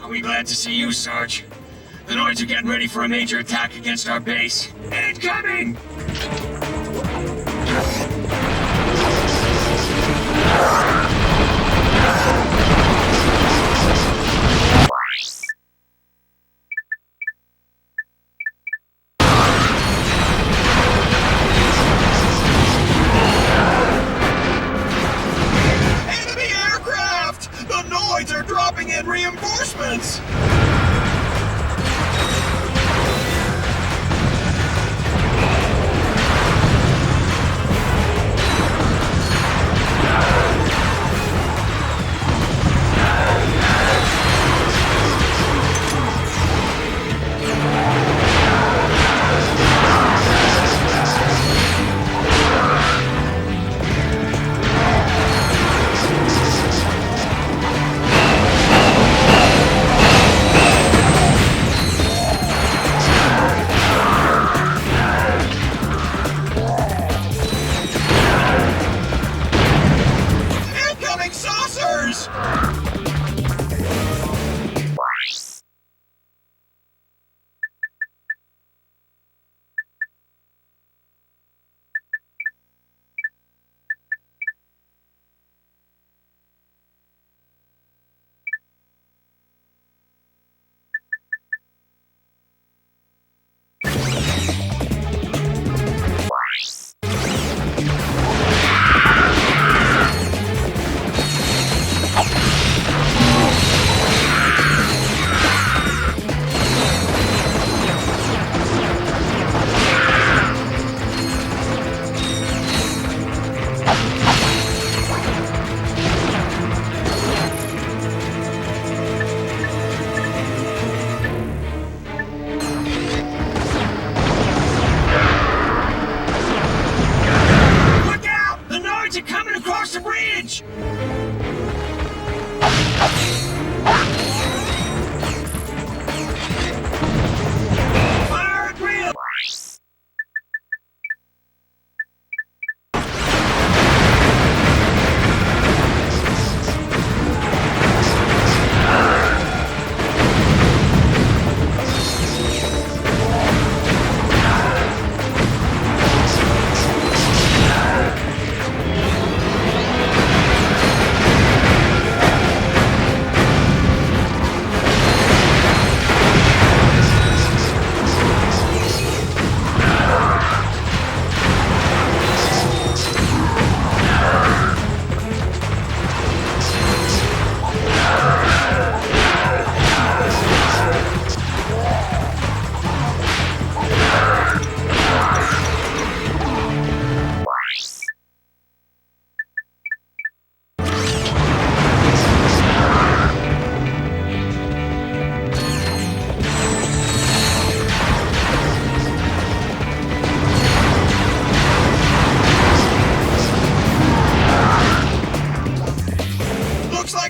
I'll be glad to see you, Sarge. The Noids are getting ready for a major attack against our base. Incoming! Enemy aircraft! The Noids are dropping in reinforcements!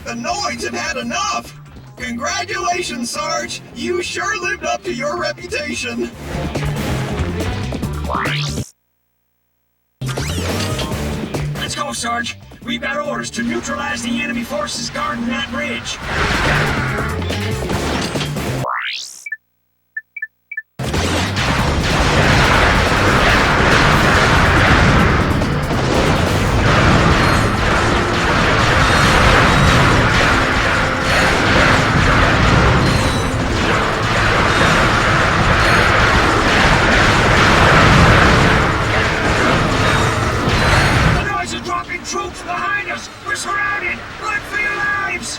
The Noids have had enough! Congratulations, Sarge! You sure lived up to your reputation! Let's go, Sarge! We've got orders to neutralize the enemy forces guarding that bridge! Troops behind us! We're surrounded! Run for your lives!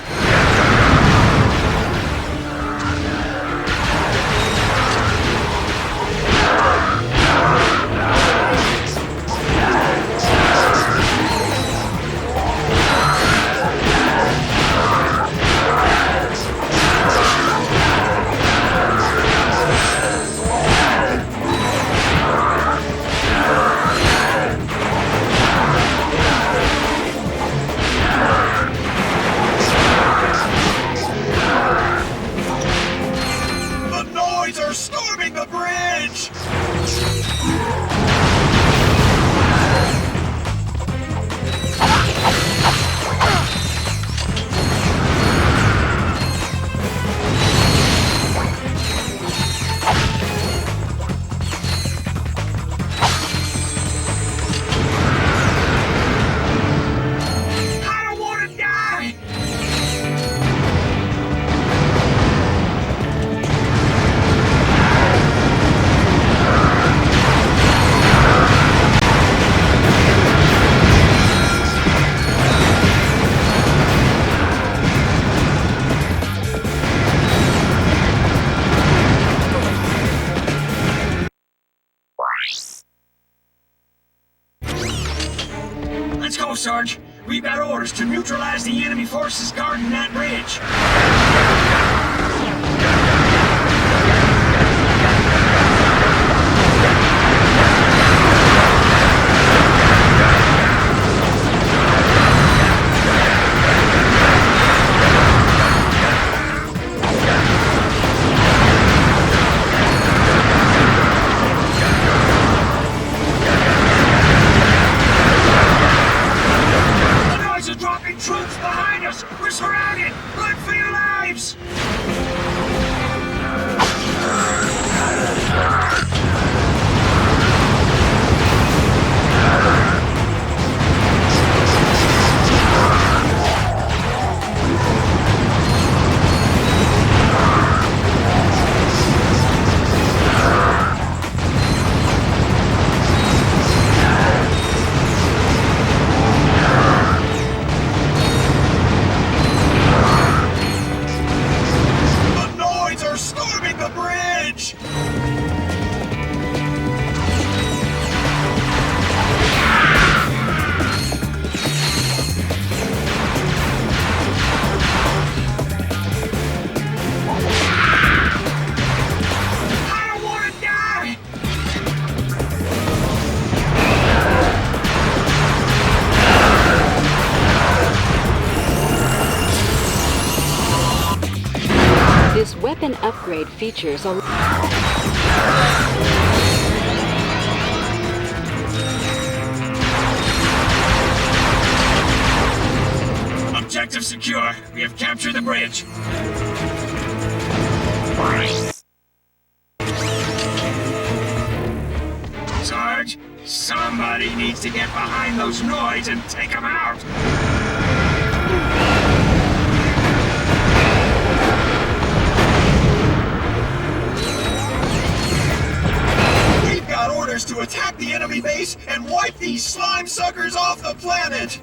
orders to neutralize the enemy forces guarding that bridge. Troops behind us! We're surrounded! Run for your lives! This weapon upgrade features a... Objective secure. We have captured the bridge. Sarge, somebody needs to get behind those noids and take them out. To attack the enemy base and wipe these slime suckers off the planet!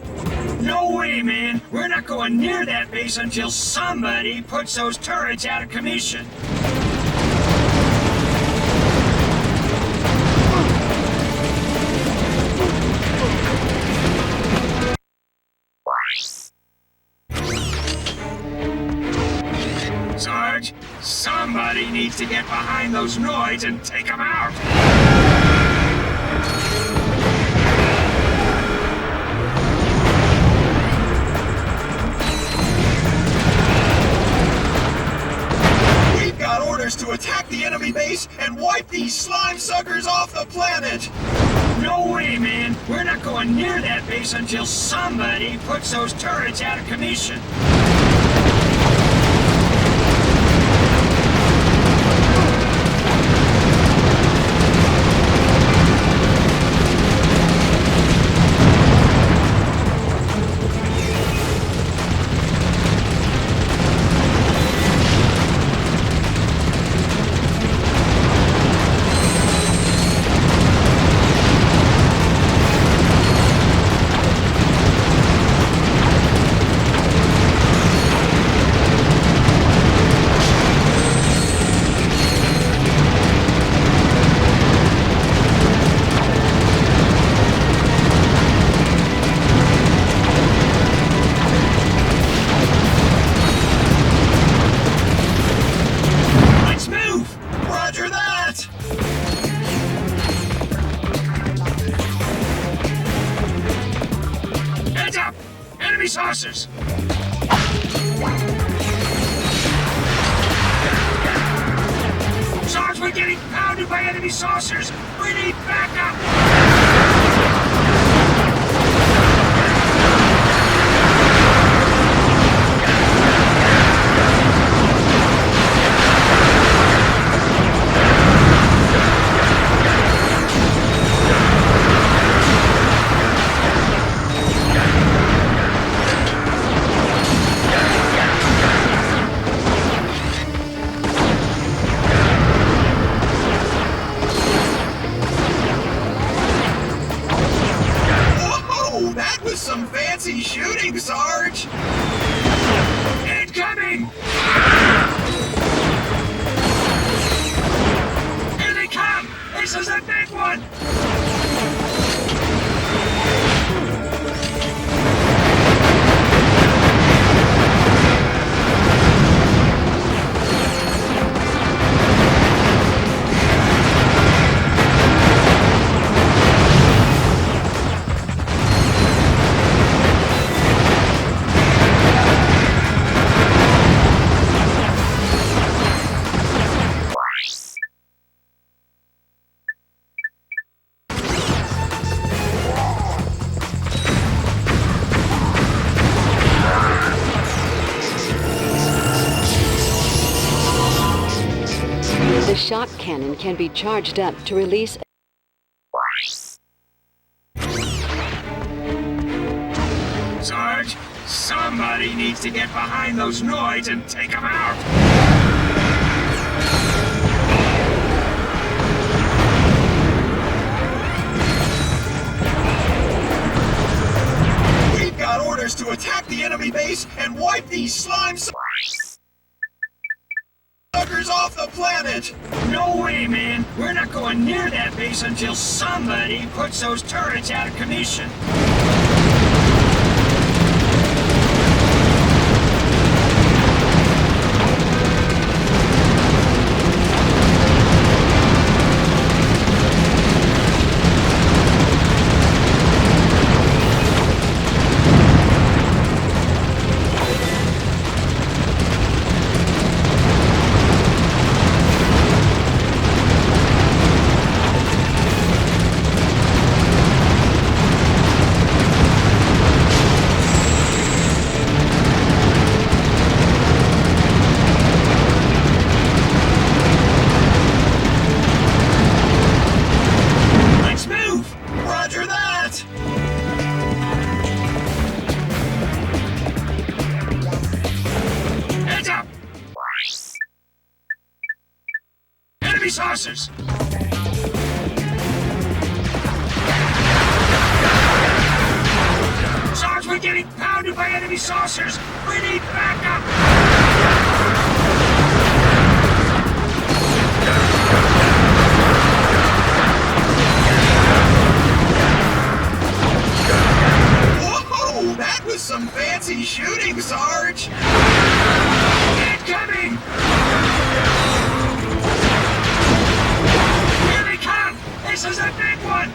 No way, man! We're not going near that base until somebody puts those turrets out of commission! Sarge, somebody needs to get behind those noids and take them out! To attack the enemy base and wipe these slime suckers off the planet! No way, man! We're not going near that base until somebody puts those turrets out of commission! Saucers! Sarge, we're getting pounded by enemy saucers! We need backup! shock cannon can be charged up to release. Sarge, somebody needs to get behind those noids and take them out! We've got orders to attack the enemy base and wipe these slime suckers off the planet! No way, man! We're not going near that base until somebody puts those turrets out of commission! Saucers! Sarge, we're getting pounded by enemy saucers! We need backup! Whoa! That was some fancy shooting, Sarge! Incoming! This is a big one!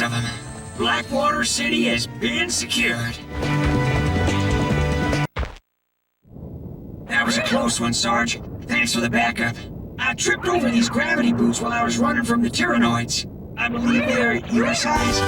Of them. Blackwater City has been secured. That was a close one, Sarge. Thanks for the backup. I tripped over these gravity boots while I was running from the Tyrannoids. I believe they're your size.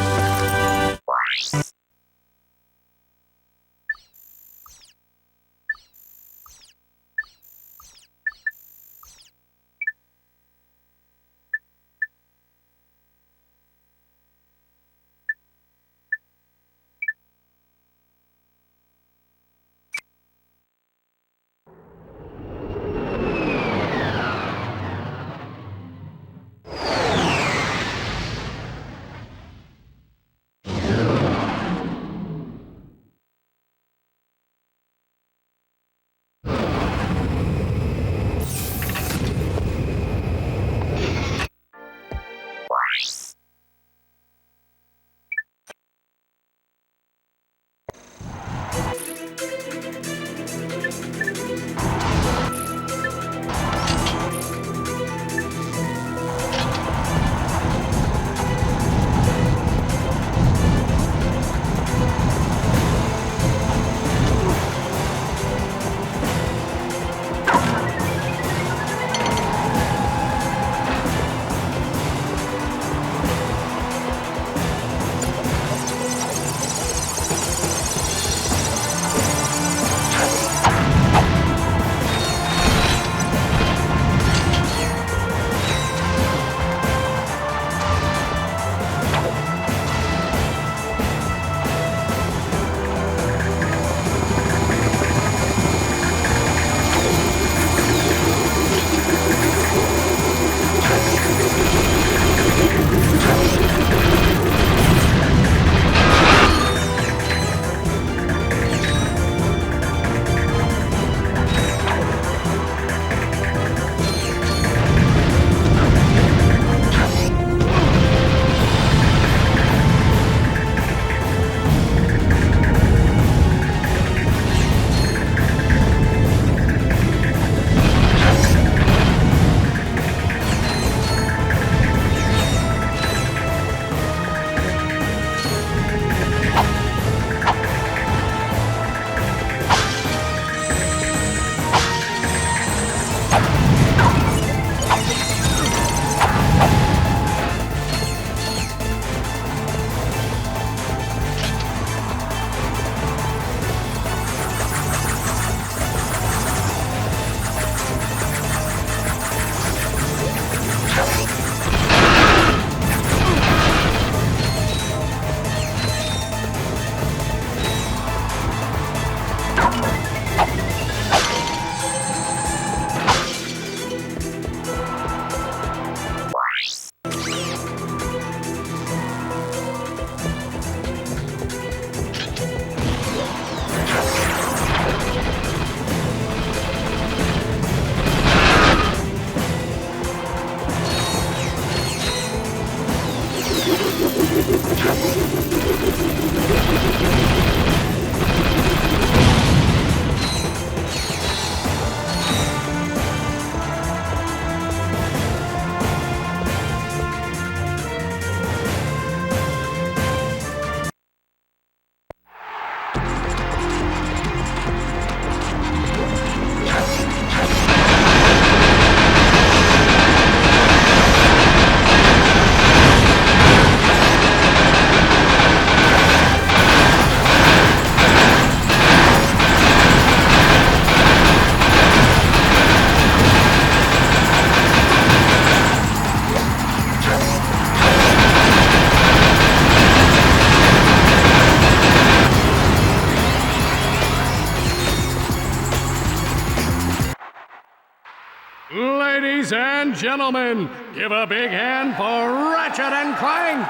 Ladies and gentlemen, give a big hand for Ratchet and Clank.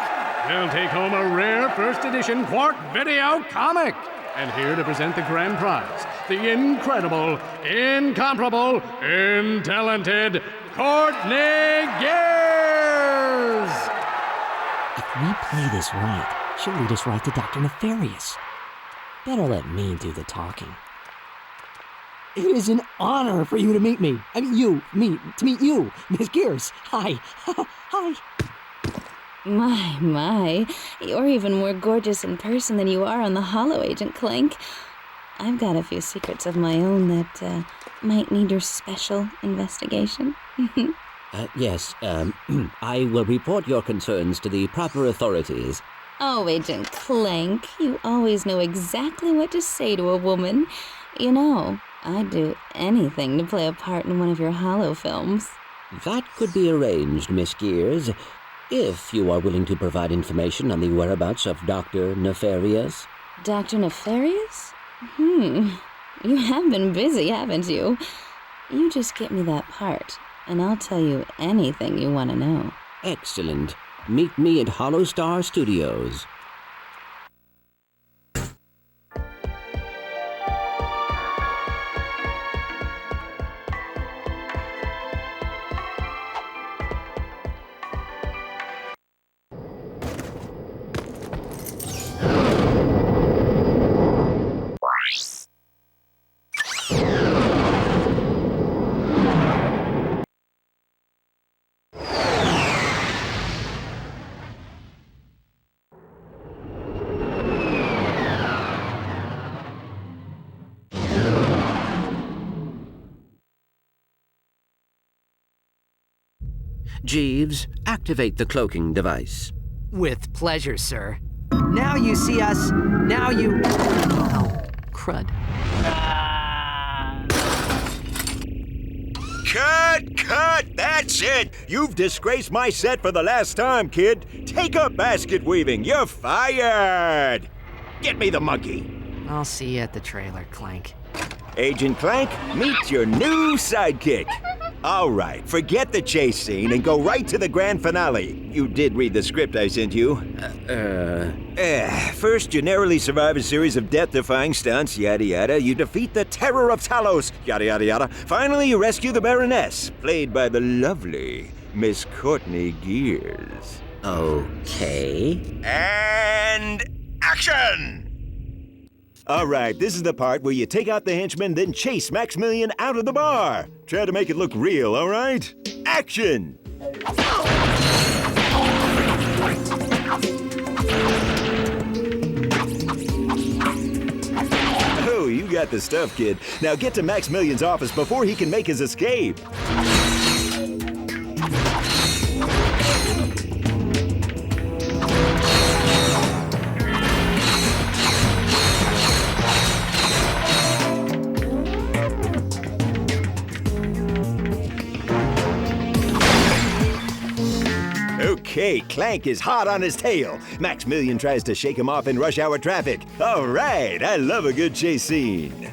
They'll take home a rare first edition Quark video comic. And here to present the grand prize, the incredible, incomparable, talented Courtney Gears! If we play this right, she'll lead us right to Dr. Nefarious. Better let me do the talking. It is an honor for you to meet me. I mean, to meet you, Miss Gears. Hi. Hi. My, you're even more gorgeous in person than you are on the holo, Agent Clank. I've got a few secrets of my own that might need your special investigation. Yes, I will report your concerns to the proper authorities. Oh, Agent Clank, you always know exactly what to say to a woman. You know, I'd do anything to play a part in one of your holo films. That could be arranged, Miss Gears, if you are willing to provide information on the whereabouts of Dr. Nefarious. Dr. Nefarious? You have been busy, haven't you? You just get me that part, and I'll tell you anything you want to know. Excellent. Meet me at Holostar Studios. Jeeves, activate the cloaking device. With pleasure, sir. Now you see us. Now you... Oh, crud. Cut! That's it! You've disgraced my set for the last time, kid. Take up basket weaving. You're fired! Get me the monkey. I'll see you at the trailer, Clank. Agent Clank, meet your new sidekick. All right, forget the chase scene and go right to the grand finale. You did read the script I sent you. First, you narrowly survive a series of death-defying stunts, yada yada. You defeat the Terror of Talos, yada yada yada. Finally, you rescue the Baroness, played by the lovely Miss Courtney Gears. Okay. And action! All right, this is the part where you take out the henchman, then chase Maximilian out of the bar. Try to make it look real, all right? Action! Oh, you got the stuff, kid. Now get to Maximilian's office before he can make his escape. Okay, Clank is hot on his tail. Maximilian tries to shake him off in rush hour traffic. All right, I love a good chase scene.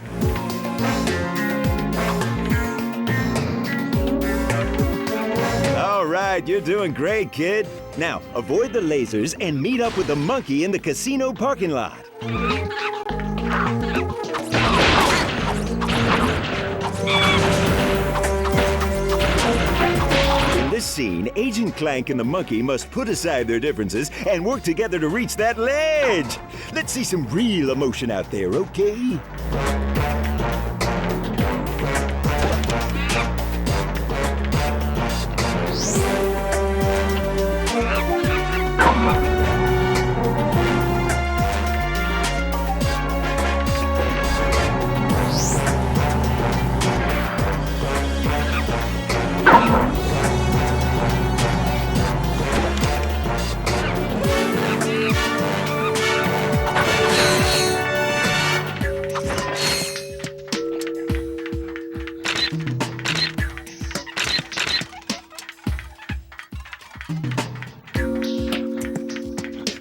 All right, you're doing great, kid. Now, avoid the lasers and meet up with the monkey in the casino parking lot. In this scene, Agent Clank and the monkey must put aside their differences and work together to reach that ledge. Let's see some real emotion out there, okay?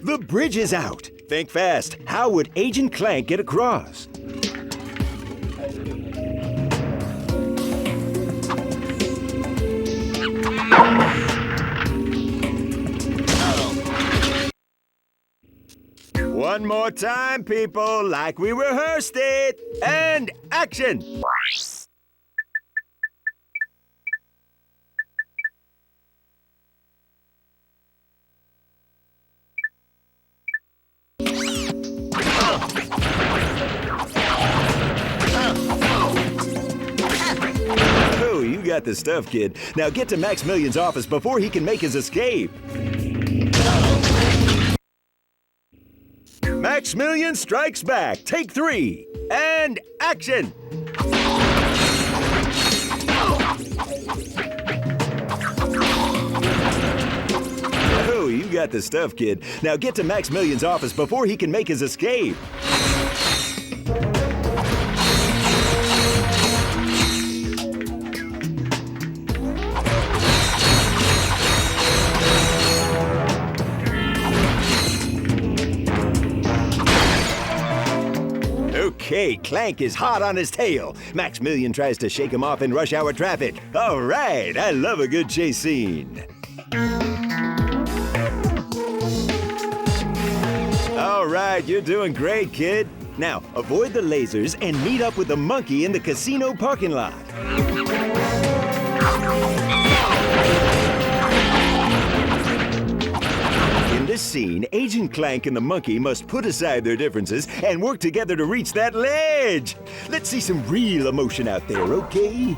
The bridge is out. Think fast. How would Agent Clank get across? One more time, people, like we rehearsed it. And action! Oh, you got the stuff, kid. Now get to Maximilian's office before he can make his escape. Maximilian strikes back. Take 3. And action! Oh, you got the stuff, kid. Now get to Maximilian's office before he can make his escape. Okay, Clank is hot on his tail. Maximilian tries to shake him off in rush hour traffic. All right, I love a good chase scene. All right, you're doing great, kid. Now, avoid the lasers and meet up with the monkey in the casino parking lot. In this scene, Agent Clank and the monkey must put aside their differences and work together to reach that ledge. Let's see some real emotion out there, okay?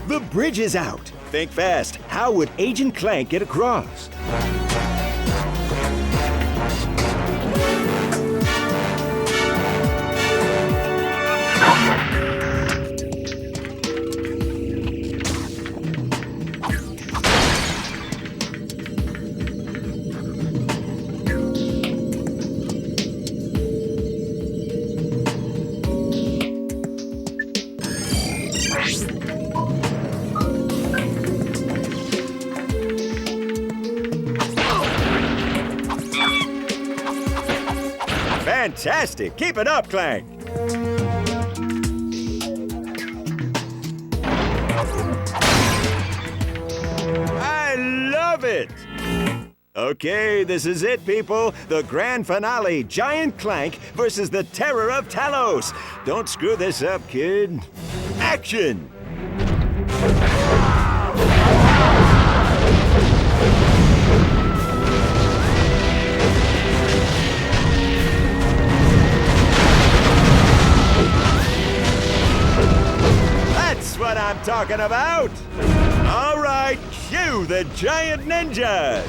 The bridge is out. Think fast. How would Agent Clank get across? Fantastic! Keep it up, Clank! I love it! Okay, this is it, people. The grand finale, Giant Clank versus the Terror of Talos. Don't screw this up, kid. Action! That's what I'm talking about! All right, cue the giant ninjas!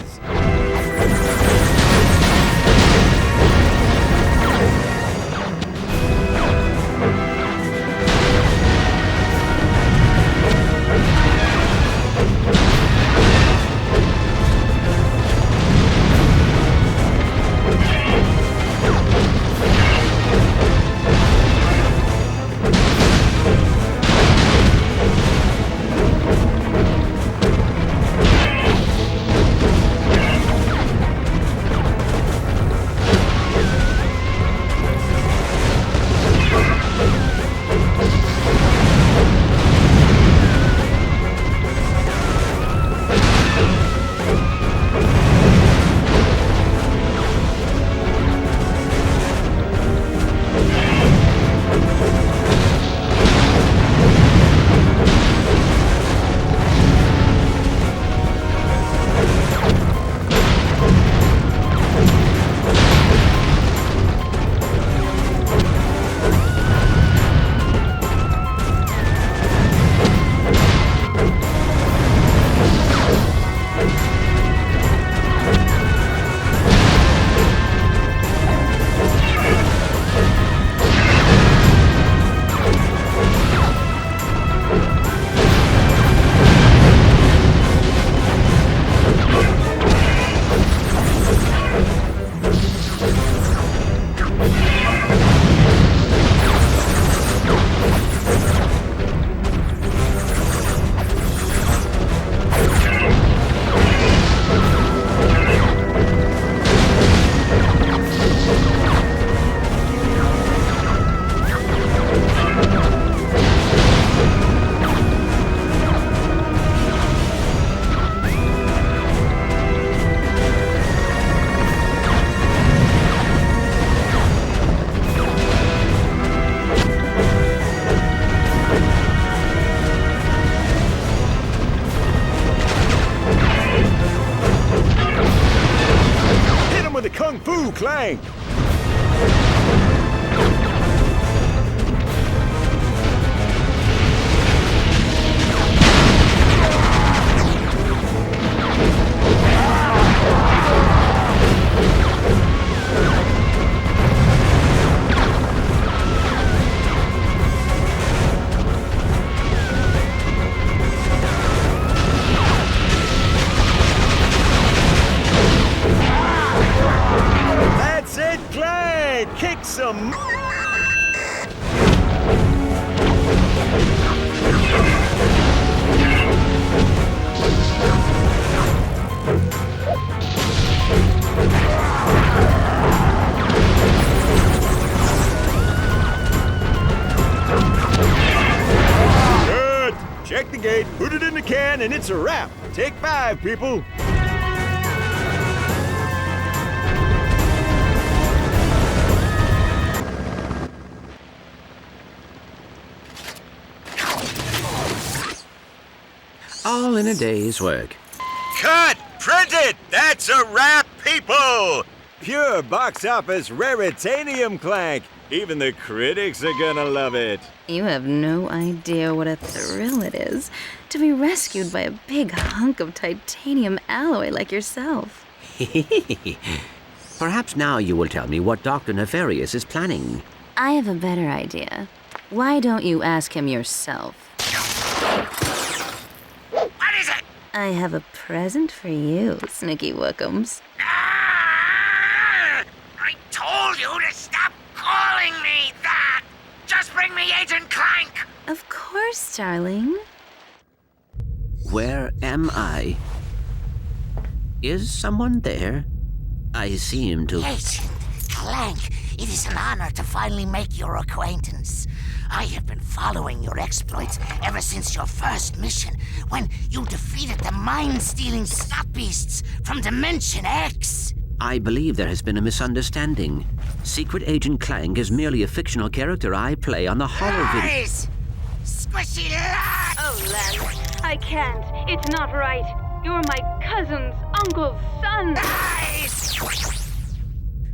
with the Kung Fu Clank! That's it, Clank! Kick some... Good! Check the gate, put it in the can, and it's a wrap. Take 5, people. All in a day's work. Cut! Print it! That's a wrap, people! Pure box office raritanium, Clank. Even the critics are gonna love it. You have no idea what a thrill it is to be rescued by a big hunk of titanium alloy like yourself. Perhaps now you will tell me what Dr. Nefarious is planning. I have a better idea. Why don't you ask him yourself? What is it? I have a present for you, Snicky Wookums. Ah! I told you to stop calling me that! Just bring me Agent Clank! Of course, darling. Where am I? Is someone there? I seem to... Agent Clank, it is an honor to finally make your acquaintance. I have been following your exploits ever since your first mission, when you defeated the mind-stealing snot beasts from Dimension X. I believe there has been a misunderstanding. Secret Agent Clank is merely a fictional character I play on the horror video. Lies! Squishy lies! Oh, Len, I can't. It's not right. You're my cousin's uncle's son. Lies!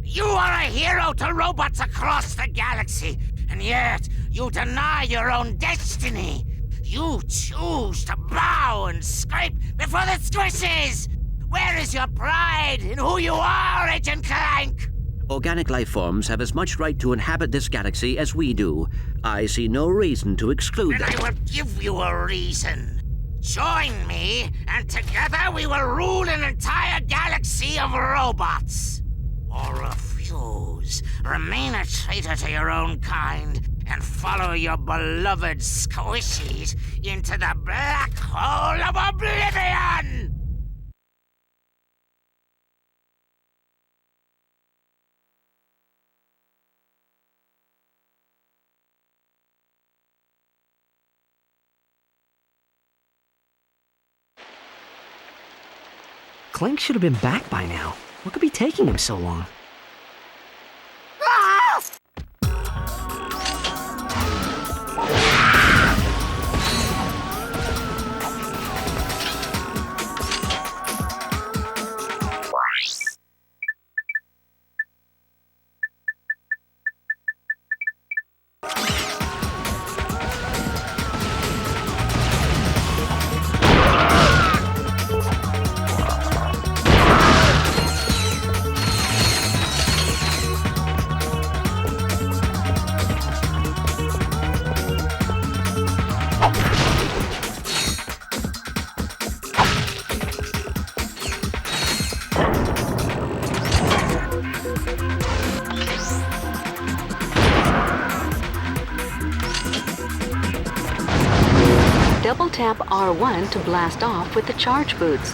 You are a hero to robots across the galaxy, and yet you deny your own destiny. You choose to bow and scrape before the squishes. Where is your pride in who you are, Agent Clank? Organic life forms have as much right to inhabit this galaxy as we do. I see no reason to exclude Then them. I will give you a reason. Join me, and together we will rule an entire galaxy of robots. Or refuse, remain a traitor to your own kind, and follow your beloved squishies into the black hole of oblivion! Clank should have been back by now. What could be taking him so long? Double tap R1 to blast off with the charge boots.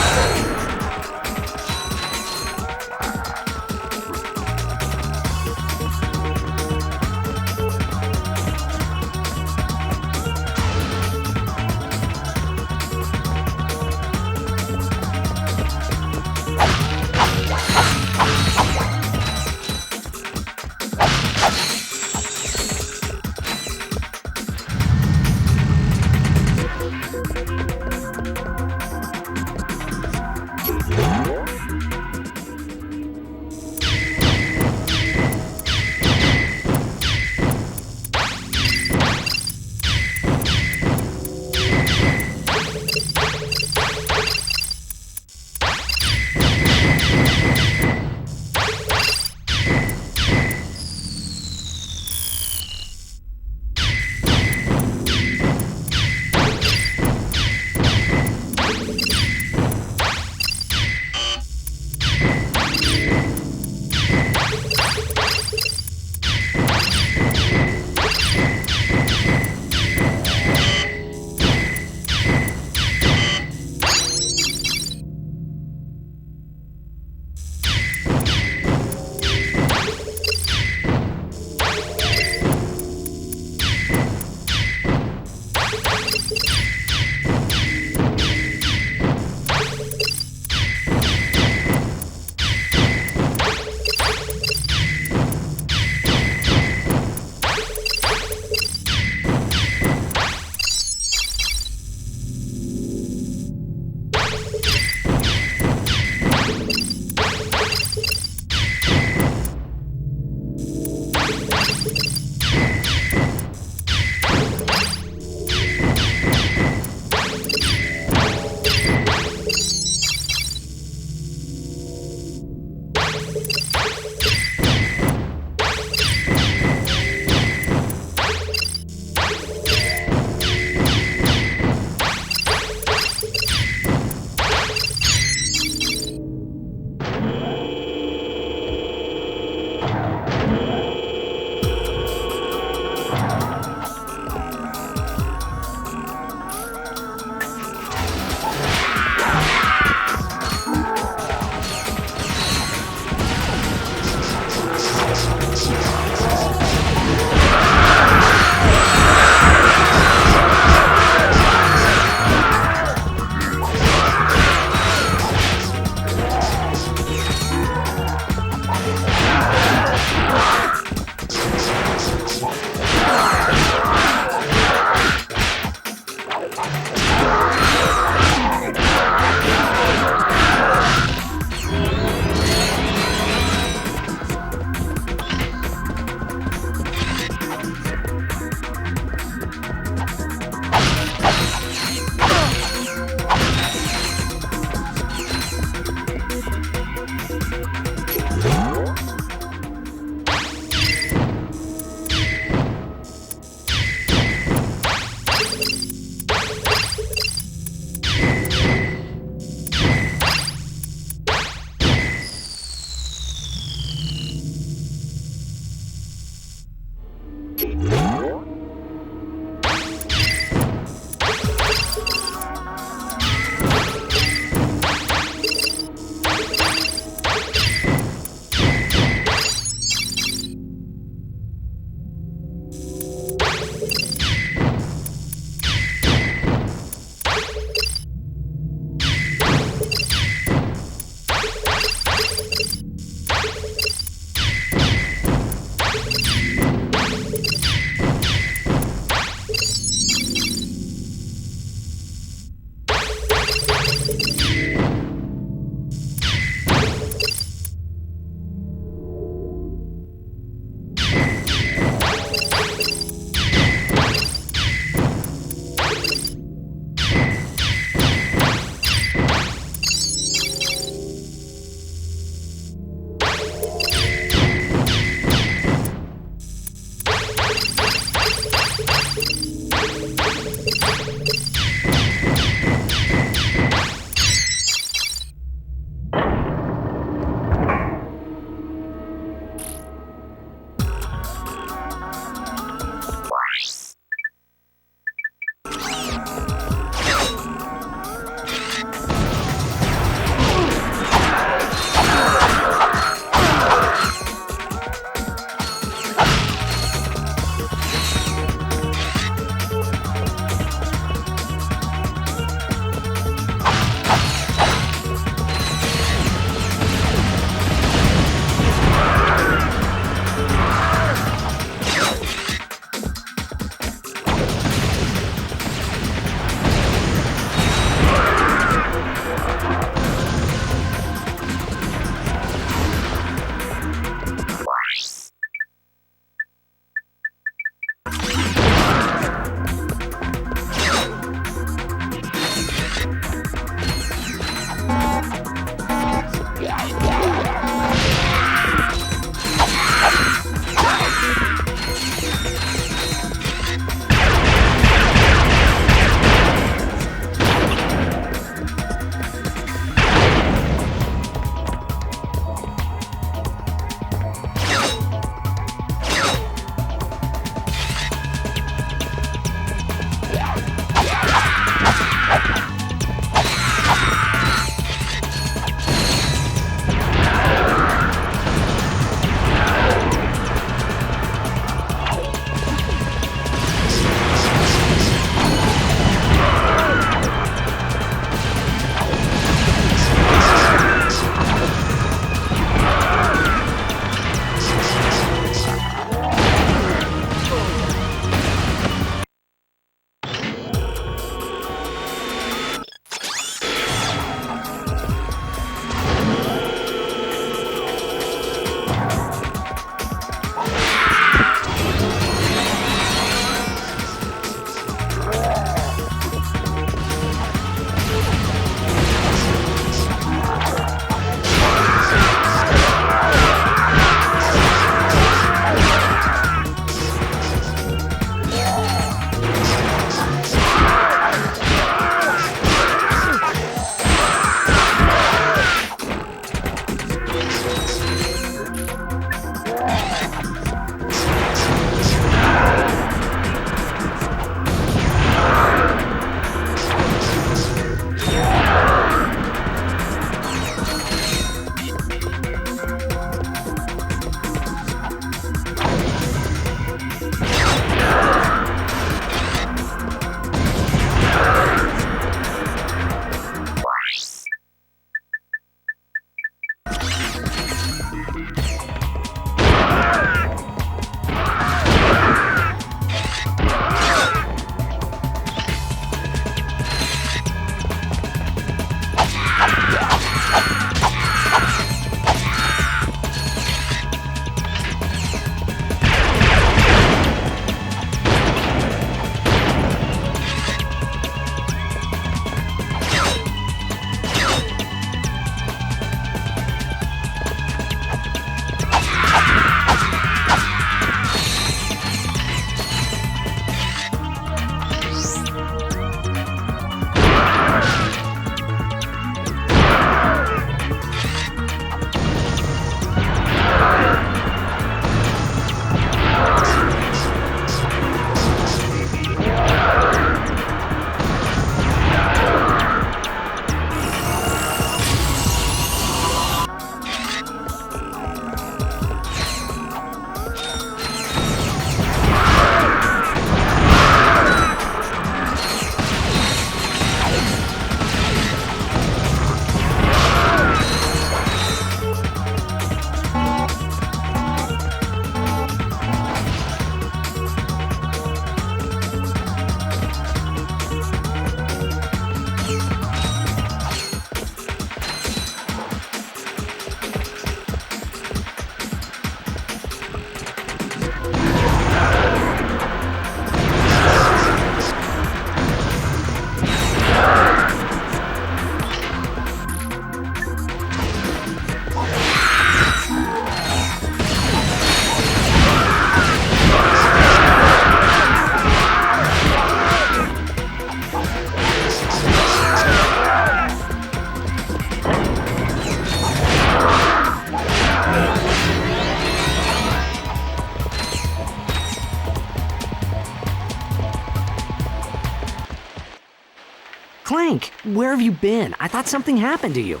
Clank, where have you been? I thought something happened to you.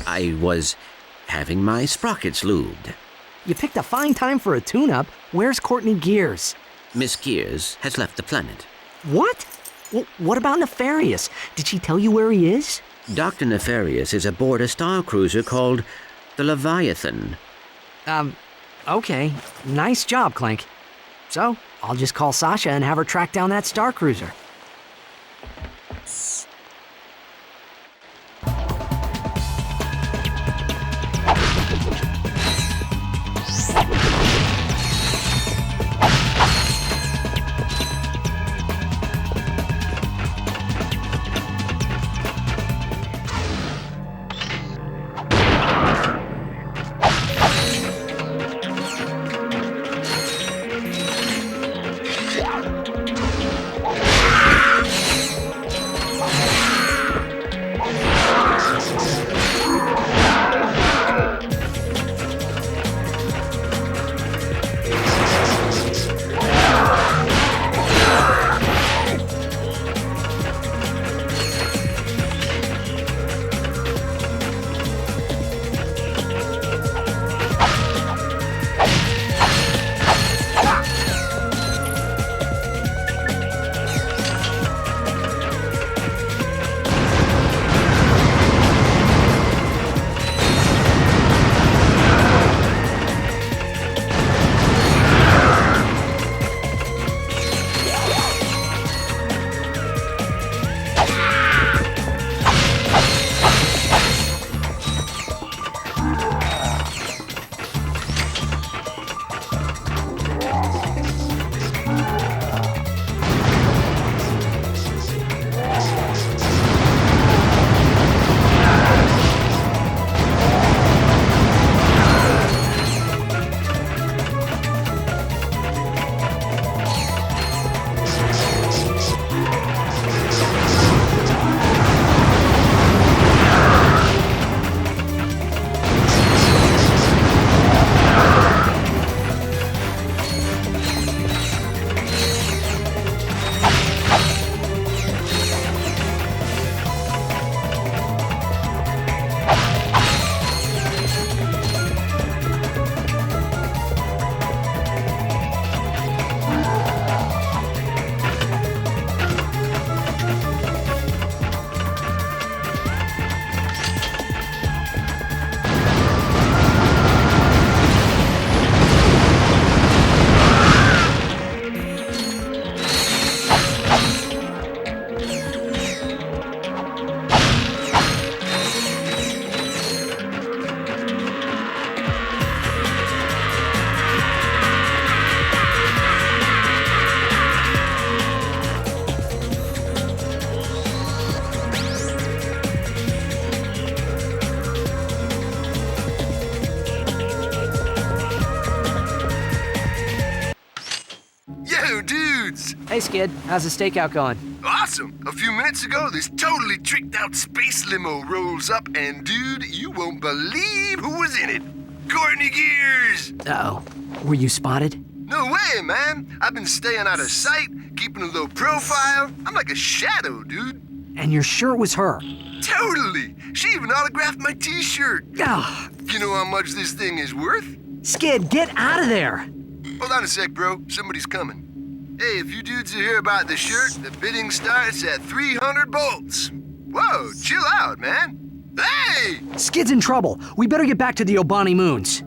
I was having my sprockets lubed. You picked a fine time for a tune-up. Where's Courtney Gears? Miss Gears has left the planet. What? What about Nefarious? Did she tell you where he is? Dr. Nefarious is aboard a star cruiser called the Leviathan. Okay. Nice job, Clank. So, I'll just call Sasha and have her track down that star cruiser. Hey, Skid. How's the stakeout going? Awesome! A few minutes ago, this totally tricked out space limo rolls up, and dude, you won't believe who was in it. Courtney Gears! Uh-oh. Were you spotted? No way, man! I've been staying out of sight, keeping a low profile. I'm like a shadow, dude. And you're sure it was her? Totally! She even autographed my t-shirt. Ugh. You know how much this thing is worth? Skid, get out of there! Hold on a sec, bro. Somebody's coming. Hey, if you dudes are here about the shirt, the bidding starts at 300 bolts. Whoa, chill out, man. Hey! Skid's in trouble. We better get back to the Obani Moons.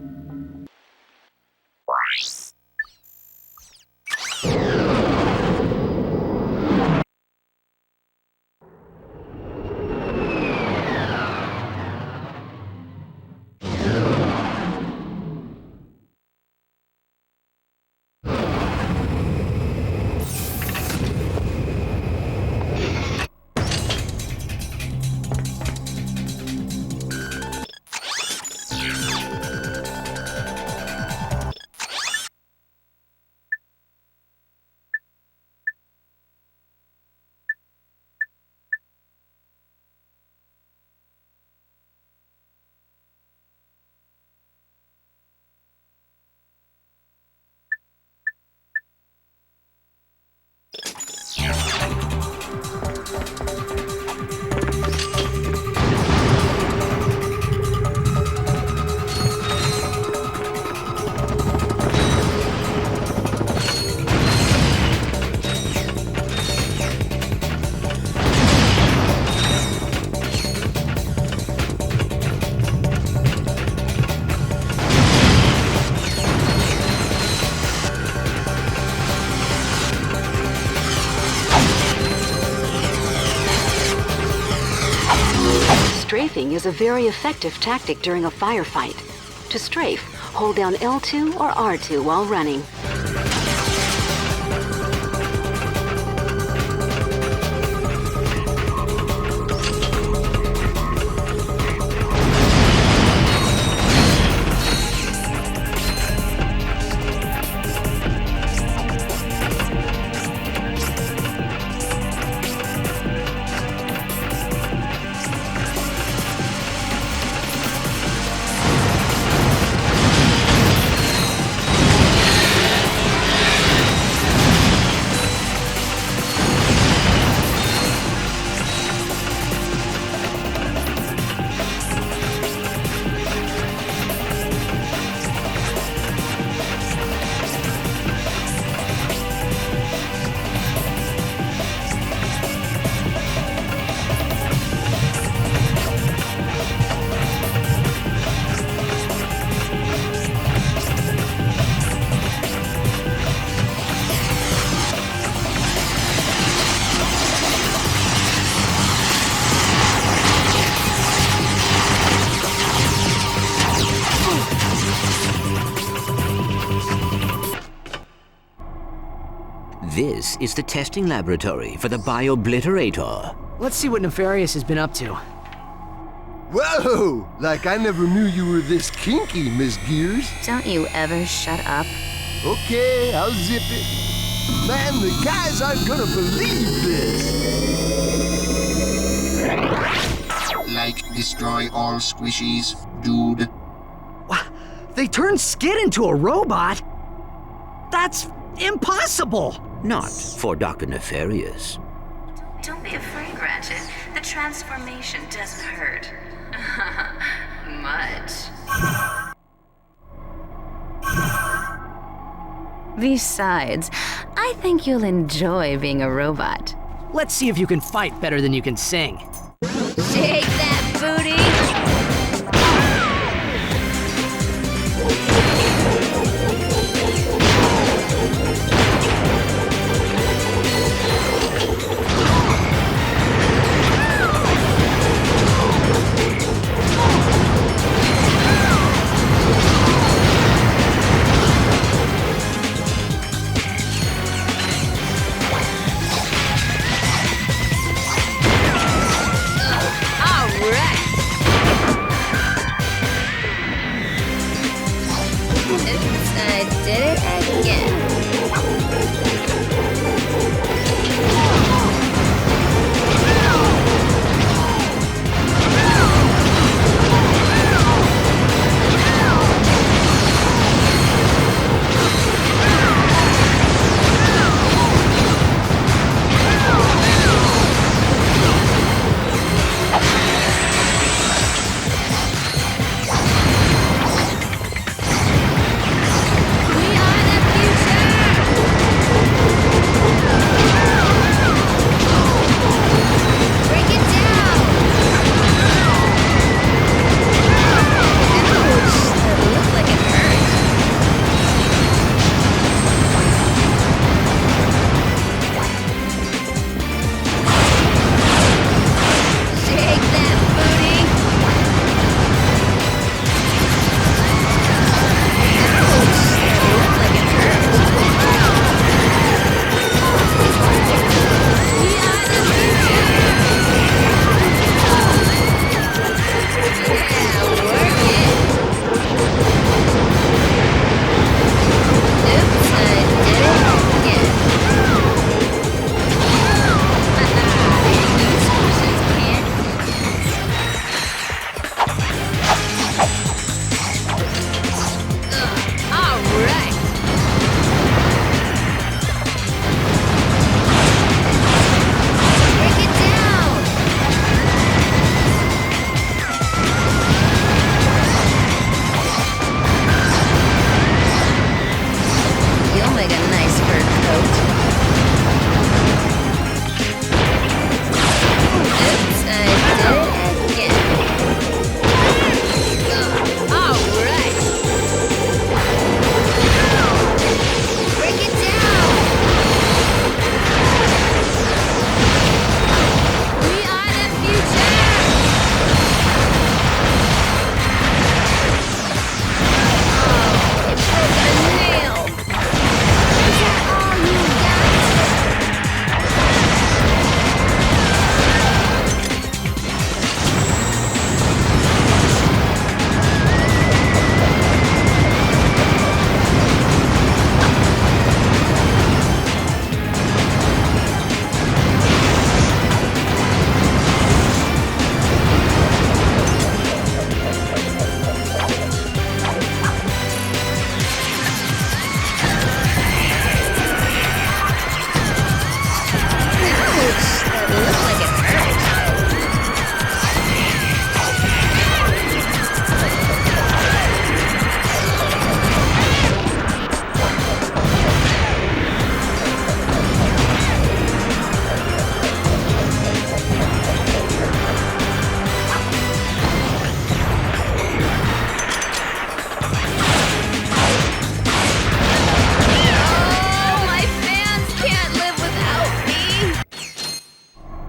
Strafing is a very effective tactic during a firefight. To strafe, hold down L2 or R2 while running. This is the testing laboratory for the Biobliterator. Let's see what Nefarious has been up to. Whoa! Like I never knew you were this kinky, Miss Gears. Don't you ever shut up. Okay, I'll zip it. Man, the guys aren't gonna believe this. Like, destroy all squishies, dude. What? They turned Skid into a robot? That's impossible! Not for Dr. Nefarious. Don't be afraid, Ratchet. The transformation doesn't hurt. Much. Besides, I think you'll enjoy being a robot. Let's see if you can fight better than you can sing. Shake that booty! Alright!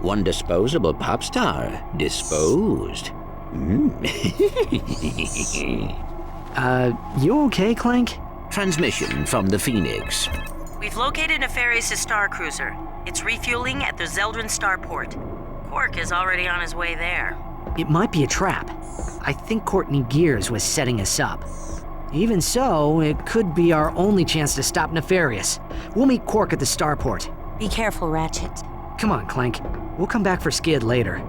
One disposable pop star disposed. You okay, Clank? Transmission from the Phoenix. We've located Nefarious' star cruiser. It's refueling at the Zeldrin starport. Quark is already on his way there. It might be a trap. I think Courtney Gears was setting us up. Even so, it could be our only chance to stop Nefarious. We'll meet Quark at the starport. Be careful, Ratchet. Come on, Clank. We'll come back for Skid later.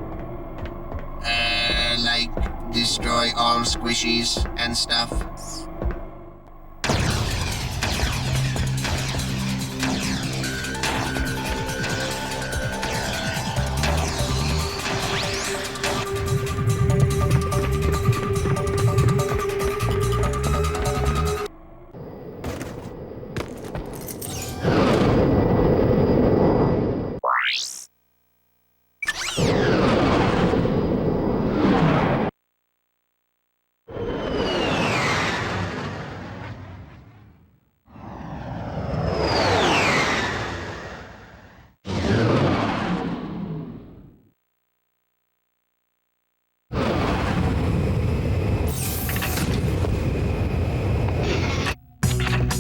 Like destroy all squishies and stuff?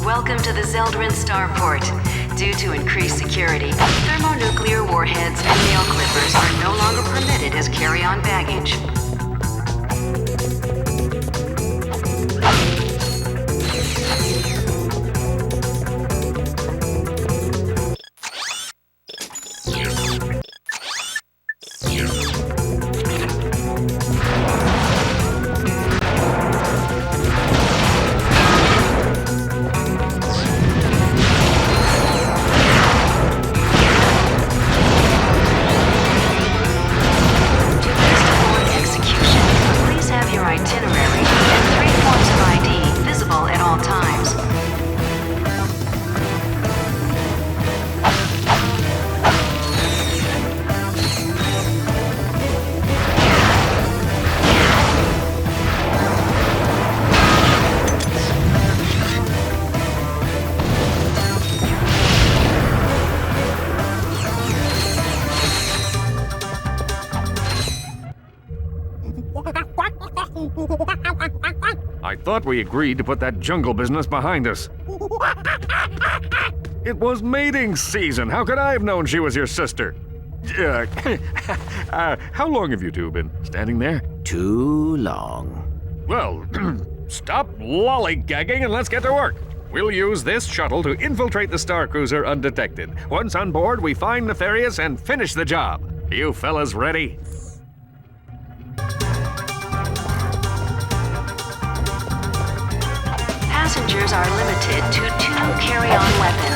Welcome to the Zeldrin starport. Due to increased security, thermonuclear warheads and nail clippers are no longer permitted as carry-on baggage. I thought we agreed to put that jungle business behind us. It was mating season. How could I have known she was your sister? How long have you two been standing there? Too long. Well, stop lollygagging and let's get to work. We'll use this shuttle to infiltrate the Star Cruiser undetected. Once on board, we find Nefarious and finish the job. You fellas ready? Passengers are limited to 2 carry-on weapons.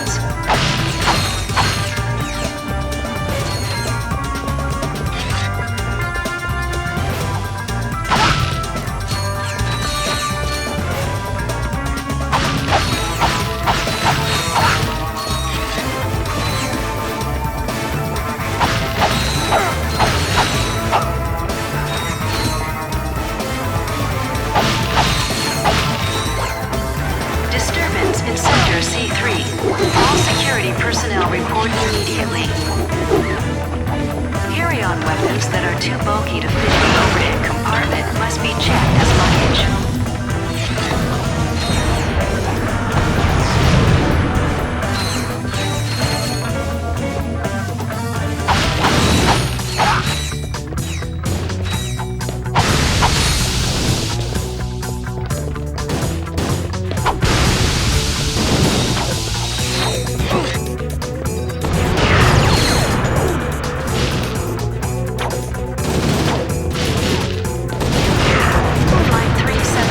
Personnel report immediately. Carry-on weapons that are too bulky to fit in the overhead compartment must be checked as luggage. Flight 370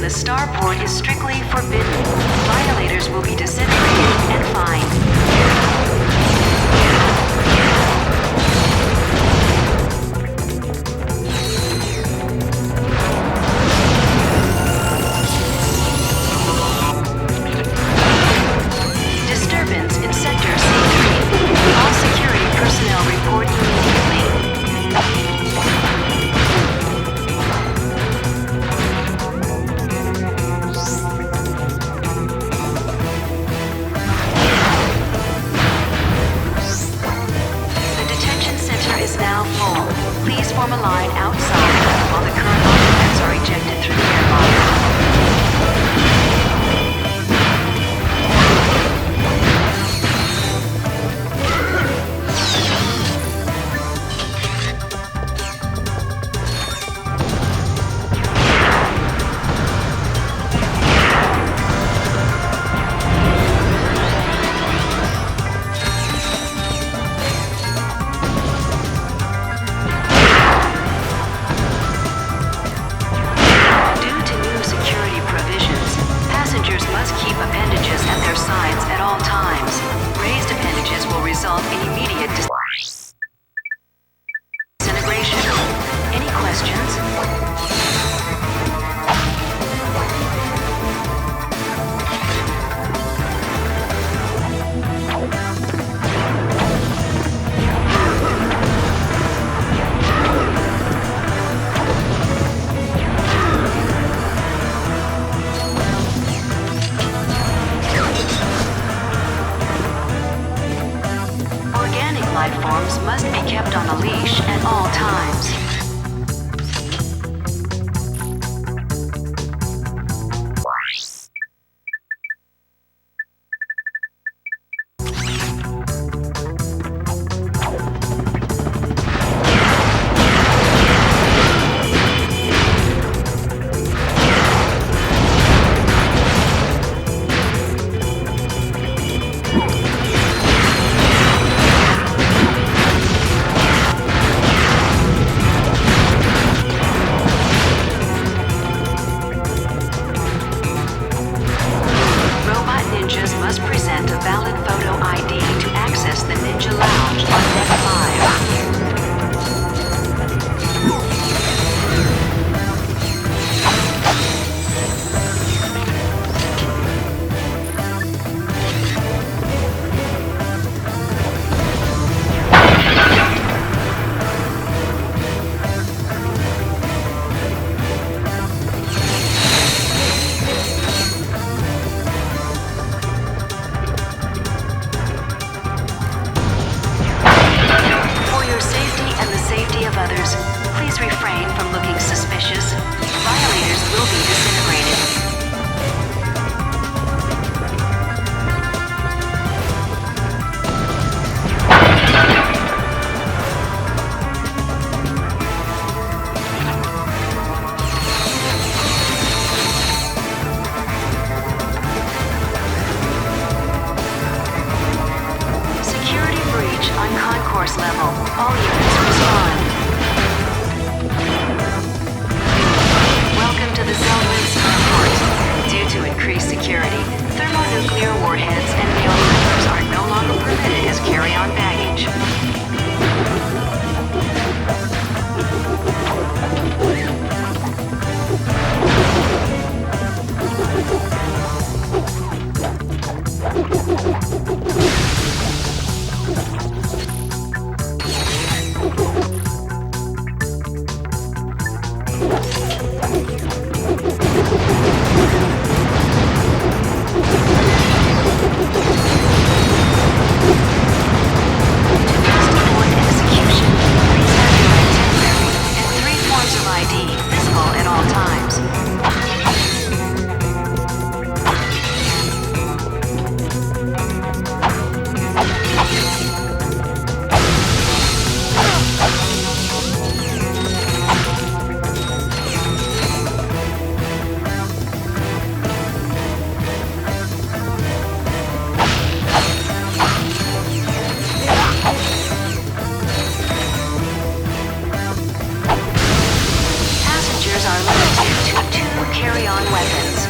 the starport is strictly forbidden. Violators will be disintegrated and fined. Disturbance in Sector C3. All security personnel report immediately. The detention center is now full. Please form a line outside while the current occupants are ejected through the airlock. Due to new security provisions, passengers must keep appendages at their sides at all times. Raised appendages will result in immediate disintegration. Any questions? Organic life forms must be kept on a leash at all times. Robot ninjas must present a valid photo ID to access the Ninja Lounge on Deck 5. For your safety and the safety of others, please refrain from looking suspicious. Violators will be disintegrated. Security breach on concourse level. All units respond. Welcome to the Zeldwin Starport. Due to increased security, thermonuclear warheads and mail clippers are no longer permitted as carry-on baggage. carry-on weapons.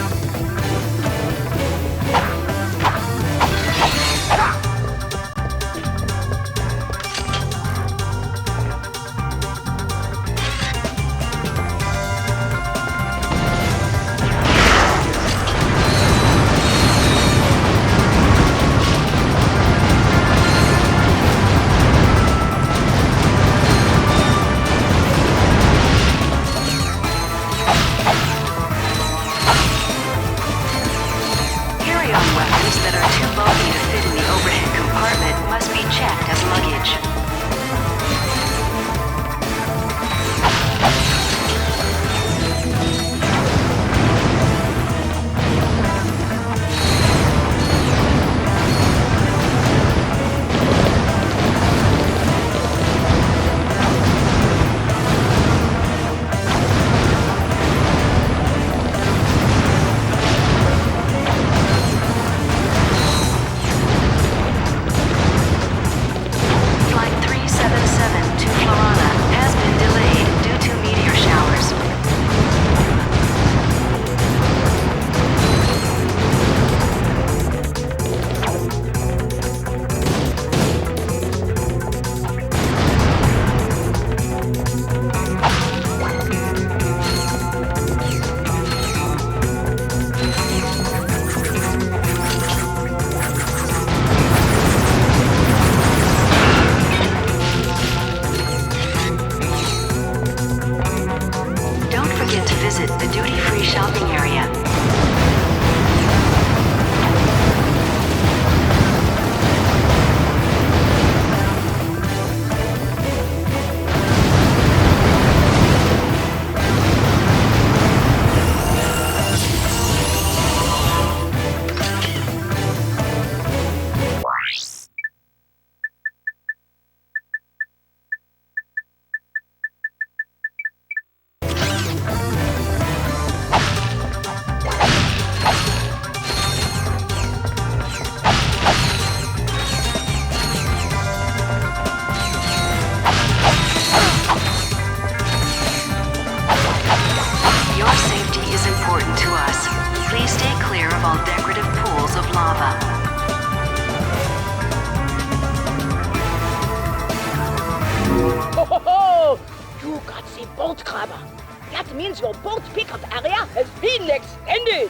That means your boat pickup area has been extended.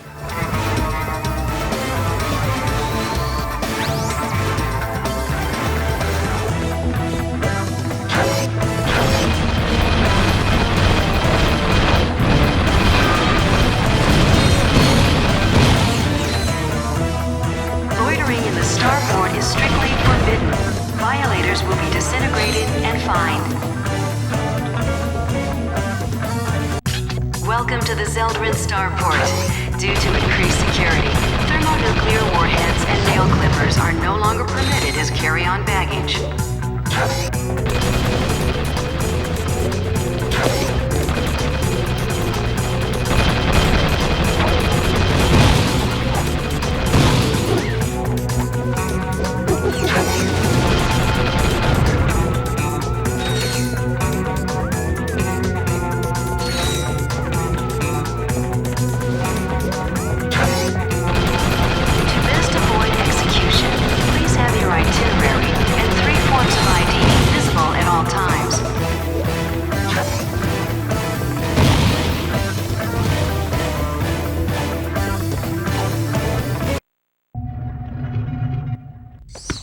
Loitering in the starport is strictly forbidden. Violators will be disintegrated and fined. Welcome to the Zeldrin starport. Due to increased security, thermonuclear warheads and nail clippers are no longer permitted as carry-on baggage.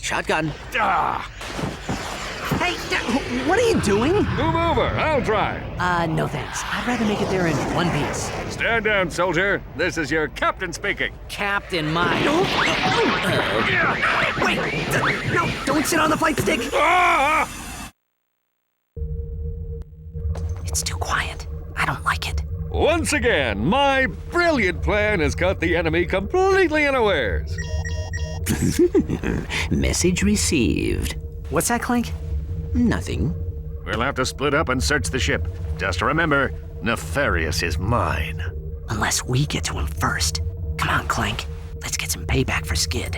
Shotgun. Hey, what are you doing? Move over, I'll drive. No thanks. I'd rather make it there in one piece. Stand down, soldier. This is your captain speaking. Captain, my... Wait! No, don't sit on the flight stick! It's too quiet. I don't like it. Once again, my brilliant plan has caught the enemy completely unawares. Message received. What's that, Clank? Nothing. We'll have to split up and search the ship. Just remember, Nefarious is mine. Unless we get to him first. Come on, Clank. Let's get some payback for Skid.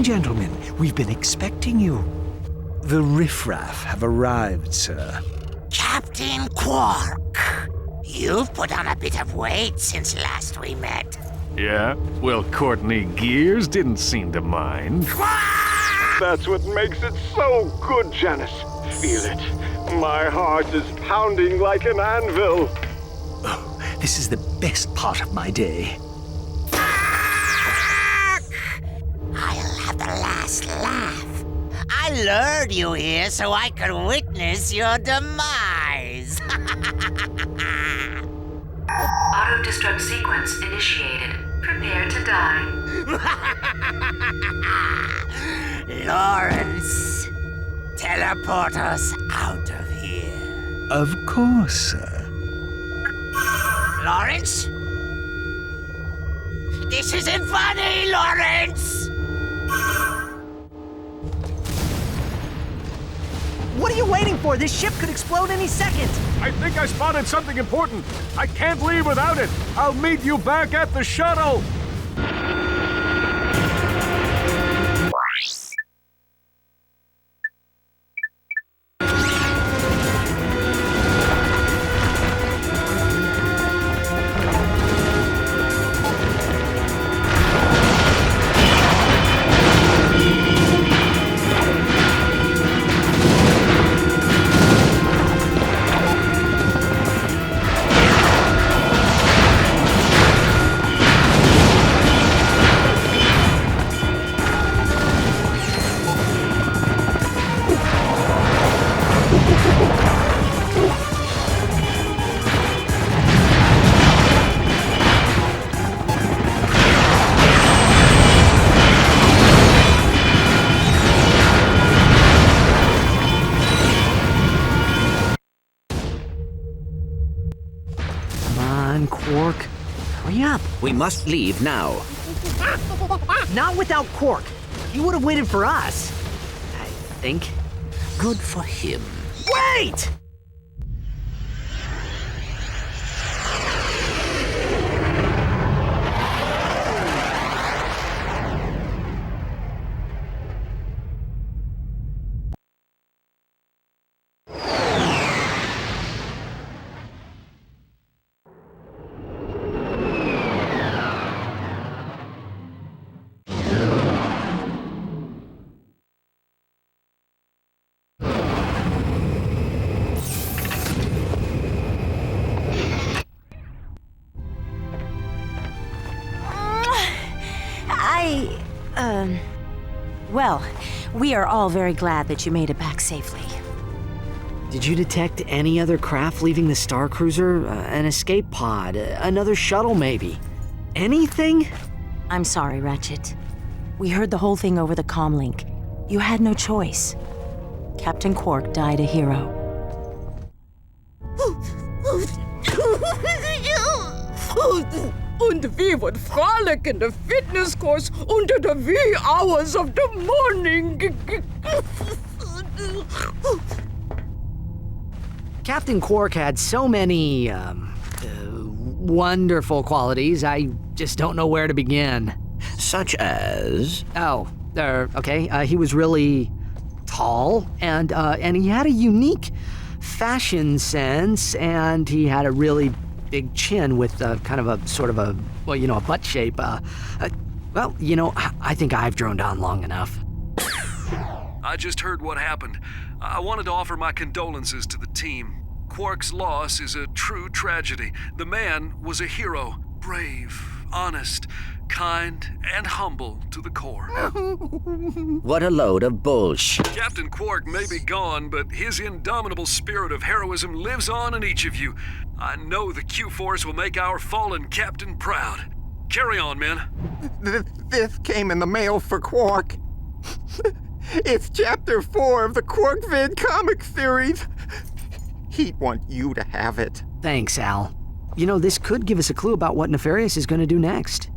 Gentlemen, we've been expecting you. The riffraff have arrived, sir. Captain Quark, you've put on a bit of weight since last we met. Yeah? Well, Courtney Gears didn't seem to mind. That's what makes it so good, Janice. Feel it. My heart is pounding like an anvil. Oh, this is the best part of my day. Last laugh. I lured you here so I could witness your demise. Auto-destruct sequence initiated. Prepare to die. Lawrence, teleport us out of here. Of course, sir. Lawrence? This isn't funny, Lawrence! What are you waiting for? This ship could explode any second. I think I spotted something important. I can't leave without it. I'll meet you back at the shuttle. Quark. Hurry up. We must leave now. Not without Quark. He would have waited for us. I think. Good for him. Wait! Well, we are all very glad that you made it back safely. Did you detect any other craft leaving the Star Cruiser? An escape pod? Another shuttle, maybe? Anything? I'm sorry, Ratchet. We heard the whole thing over the comlink. You had no choice. Captain Quark died a hero. Und wir would frolic in the fitness course unter the wee hours of the morning. Captain Quark had so many, wonderful qualities, I just don't know where to begin. Such as? Okay, he was really tall, and he had a unique fashion sense, and he had a really big chin with kind of a sort of a butt shape. I think I've droned on long enough. I just heard what happened. I wanted to offer my condolences to the team. Quark's loss is a true tragedy. The man was a hero, brave, honest, kind, and humble to the core. What a load of bullshit. Captain Quark may be gone, but his indomitable spirit of heroism lives on in each of you. I know the Q-Force will make our fallen captain proud. Carry on, men. This came in the mail for Quark. It's Chapter 4 of the Quarkvid comic series. He'd want you to have it. Thanks, Al. This could give us a clue about what Nefarious is going to do next.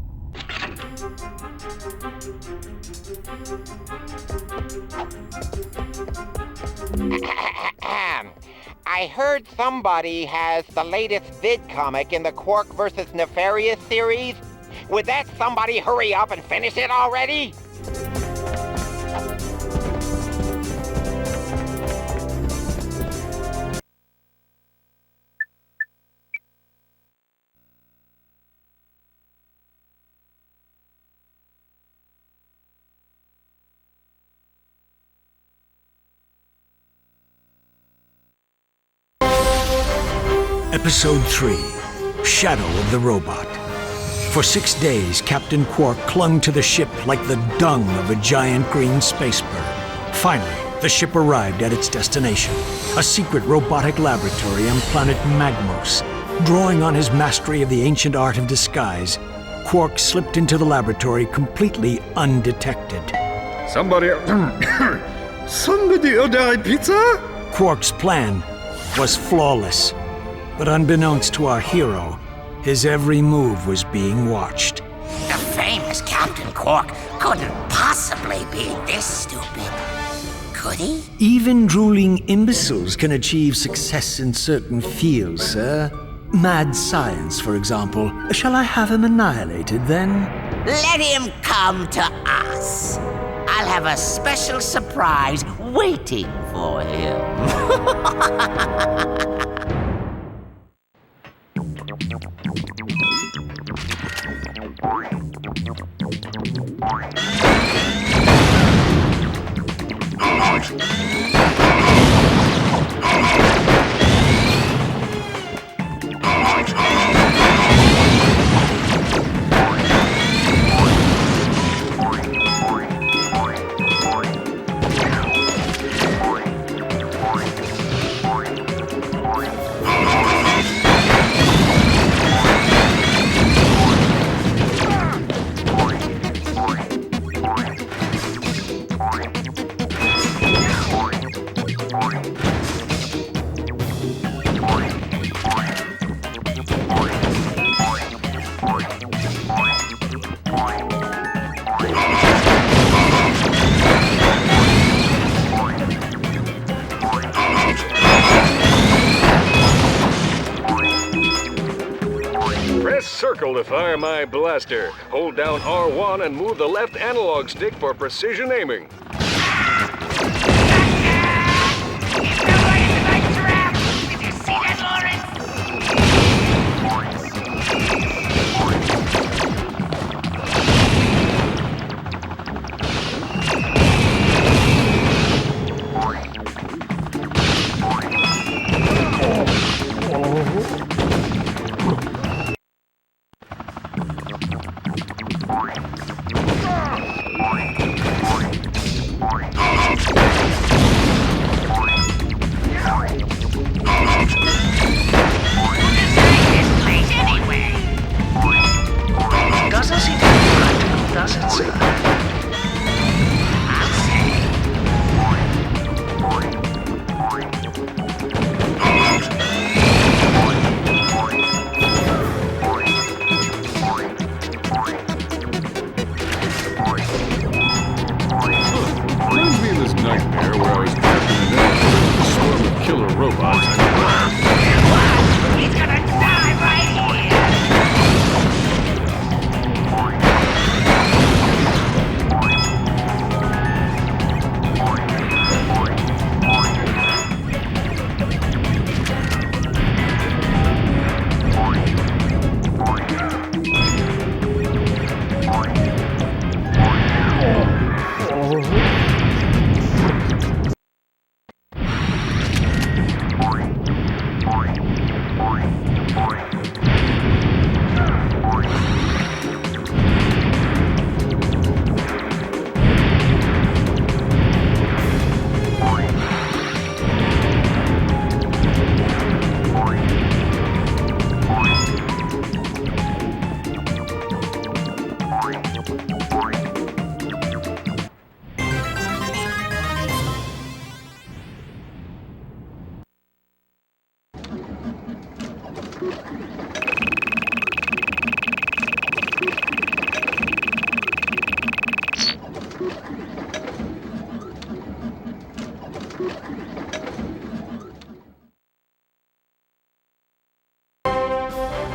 I heard somebody has the latest vid comic in the Quark vs. Nefarious series. Would that somebody hurry up and finish it already? Episode 3, Shadow of the Robot. For 6 days, Captain Quark clung to the ship like the dung of a giant green space bird. Finally, the ship arrived at its destination, a secret robotic laboratory on planet Magmos. Drawing on his mastery of the ancient art of disguise, Quark slipped into the laboratory completely undetected. Somebody order pizza? Quark's plan was flawless. But unbeknownst to our hero, his every move was being watched. The famous Captain Quark couldn't possibly be this stupid, could he? Even drooling imbeciles can achieve success in certain fields, sir. Mad science, for example. Shall I have him annihilated, then? Let him come to us. I'll have a special surprise waiting for him. Circle to fire my blaster. Hold down R1 and move the left analog stick for precision aiming.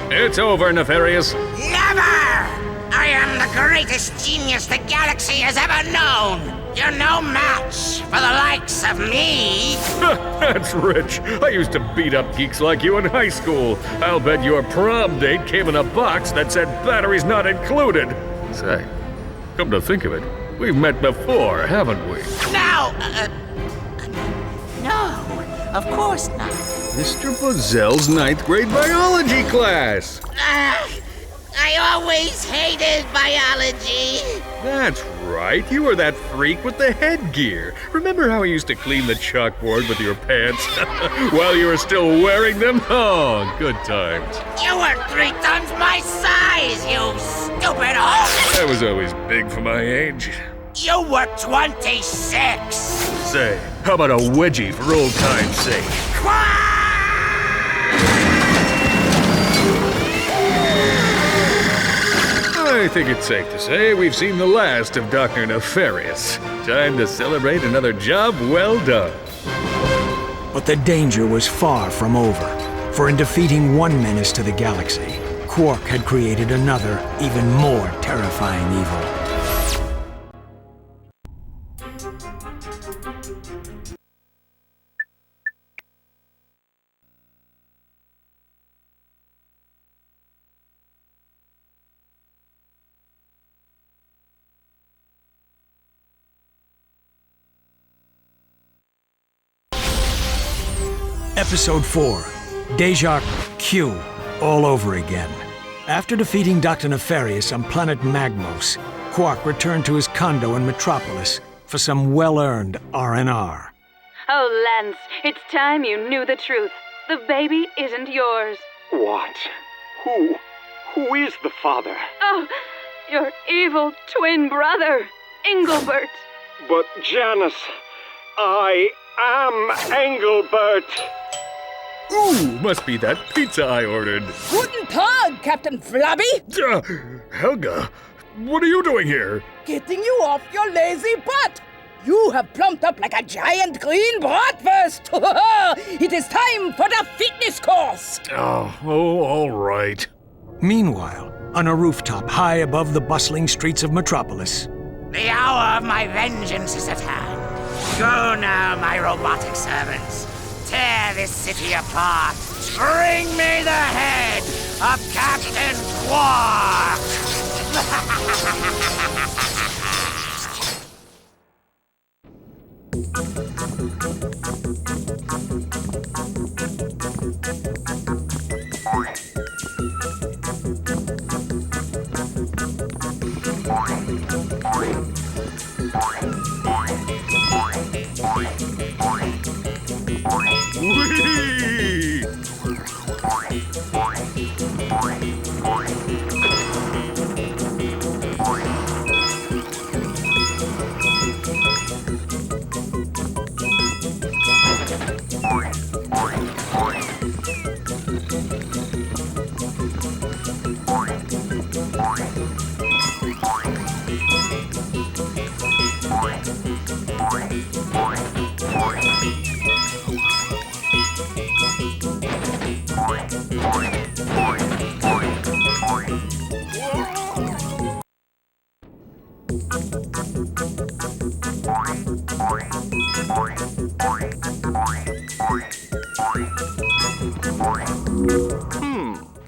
It's over, Nefarious. Never! I am the greatest genius the galaxy has ever known! You're no match for the likes of me! That's rich. I used to beat up geeks like you in high school. I'll bet your prom date came in a box that said batteries not included. Say, come to think of it, we've met before, haven't we? No, of course not. Mr. Buzzell's 9th grade biology class. I always hated biology. That's right, you were that freak with the headgear. Remember how I used to clean the chalkboard with your pants while you were still wearing them? Oh, good times. You were 3 times my size, you stupid hole! I was always big for my age. You were 26. Say, how about a wedgie for old time's sake? I think it's safe to say we've seen the last of Dr. Nefarious. Time to celebrate another job well done. But the danger was far from over, for in defeating one menace to the galaxy, Quark had created another, even more terrifying evil. Episode 4, Deja Q, all over again. After defeating Dr. Nefarious on planet Magmos, Quark returned to his condo in Metropolis for some well-earned R&R. Oh, Lance, it's time you knew the truth. The baby isn't yours. What? Who is the father? Oh, your evil twin brother, Engelbert. But Janice, I am Engelbert. Ooh, must be that pizza I ordered. Guten Tag, Captain Flabby. Helga, what are you doing here? Getting you off your lazy butt. You have plumped up like a giant green bratwurst. It is time for the fitness course. Oh, all right. Meanwhile, on a rooftop high above the bustling streets of Metropolis. The hour of my vengeance is at hand. Go now, my robotic servants. Tear this city apart. Bring me the head of Captain Quark!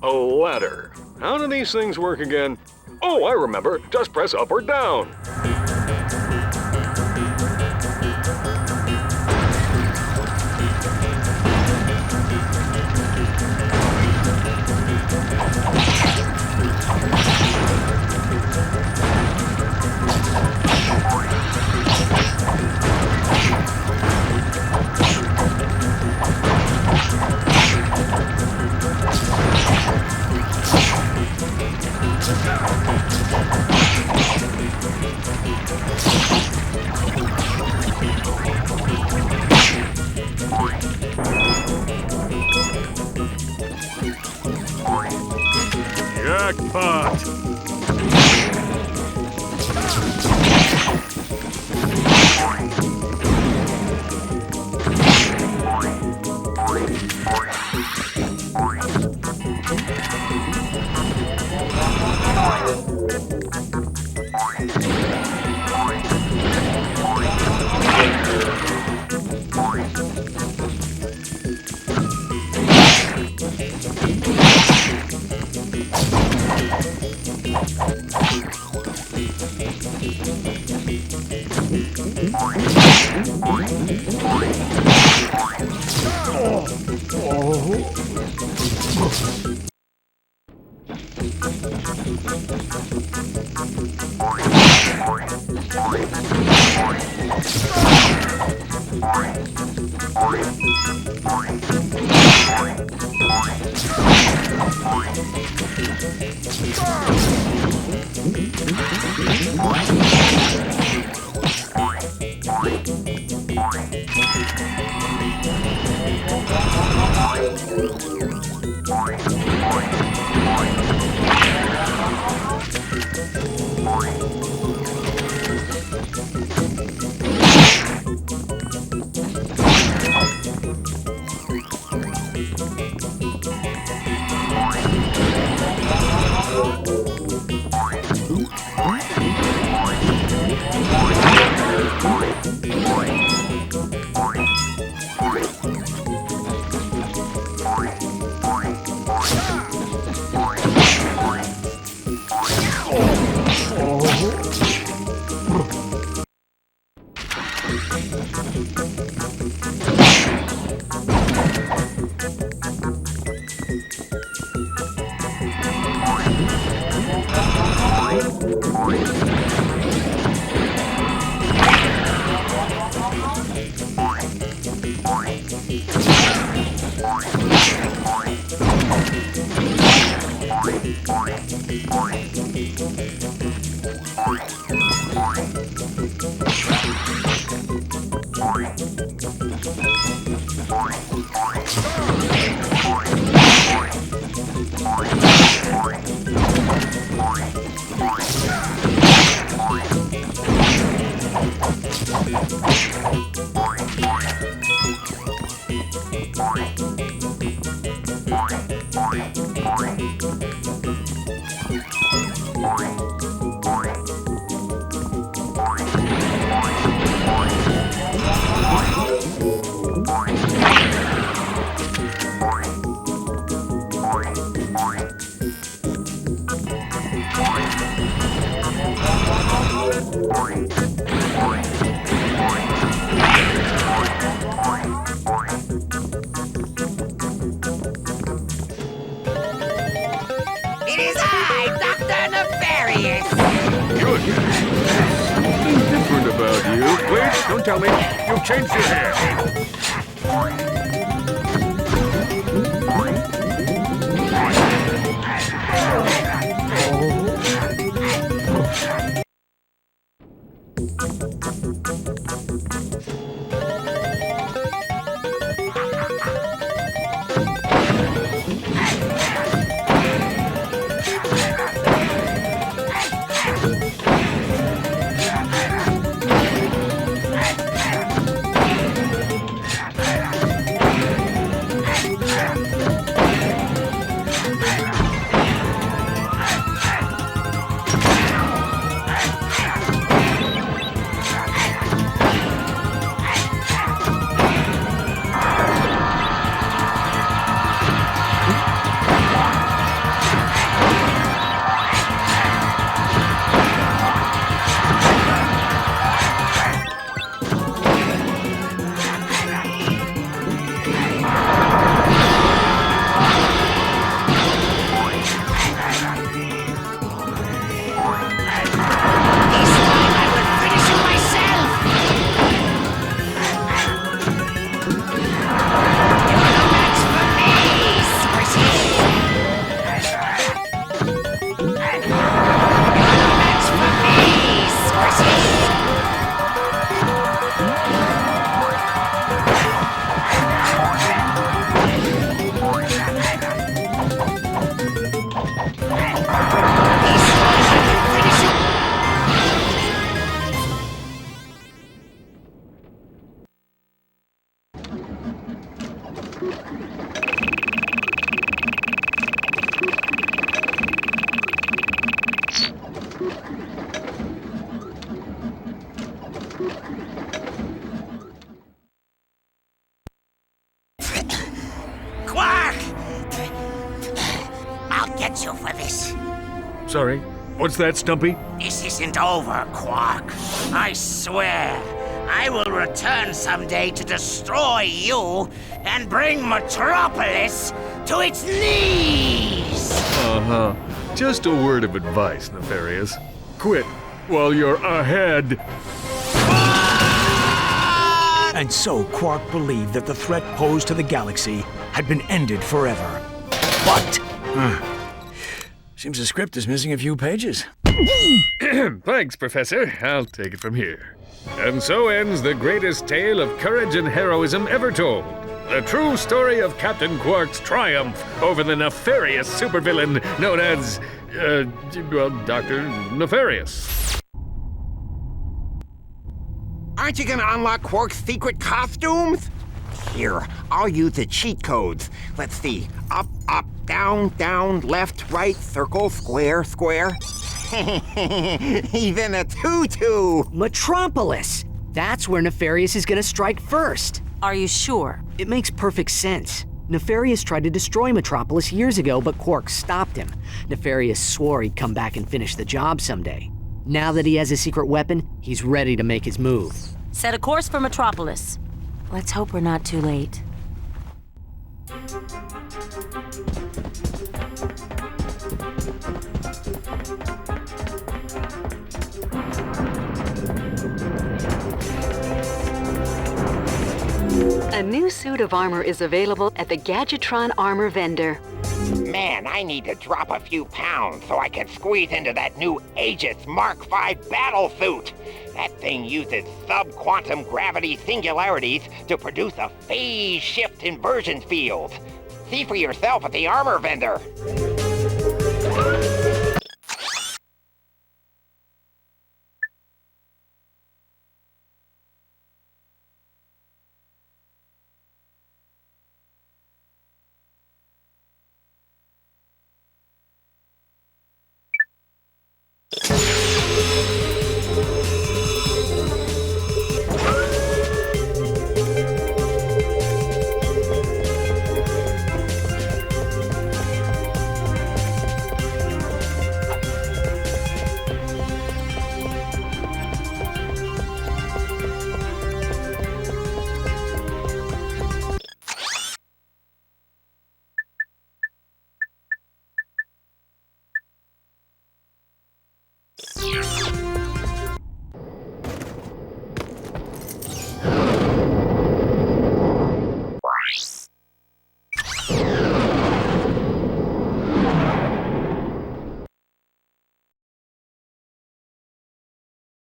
A ladder. How do these things work again? Oh, I remember. Just press up or down. Jackpot! It is I, Dr. Nefarious! Good. Something different about you. Wait, don't tell me. You've changed your hair. Quark! I'll get you for this. Sorry, what's that, Stumpy? This isn't over, Quark. I swear, I will return someday to destroy you and bring Metropolis to its knees! Uh-huh. Just a word of advice, Nefarious. Quit while you're ahead. And so Quark believed that the threat posed to the galaxy had been ended forever. But... seems the script is missing a few pages. Thanks, Professor. I'll take it from here. And so ends the greatest tale of courage and heroism ever told. The true story of Captain Quark's triumph over the nefarious supervillain known as, Dr. Nefarious. Aren't you gonna unlock Quark's secret costumes? Here, I'll use the cheat codes. Let's see. Up, up, down, down, left, right, circle, square, square. He's in a tutu! Metropolis! That's where Nefarious is gonna strike first. Are you sure? It makes perfect sense. Nefarious tried to destroy Metropolis years ago, but Quark stopped him. Nefarious swore he'd come back and finish the job someday. Now that he has a secret weapon, he's ready to make his move. Set a course for Metropolis. Let's hope we're not too late. A new suit of armor is available at the Gadgetron Armor Vendor. Man, I need to drop a few pounds so I can squeeze into that new Aegis Mark V battle suit. That thing uses sub-quantum gravity singularities to produce a phase shift inversion field. See for yourself at the armor vendor.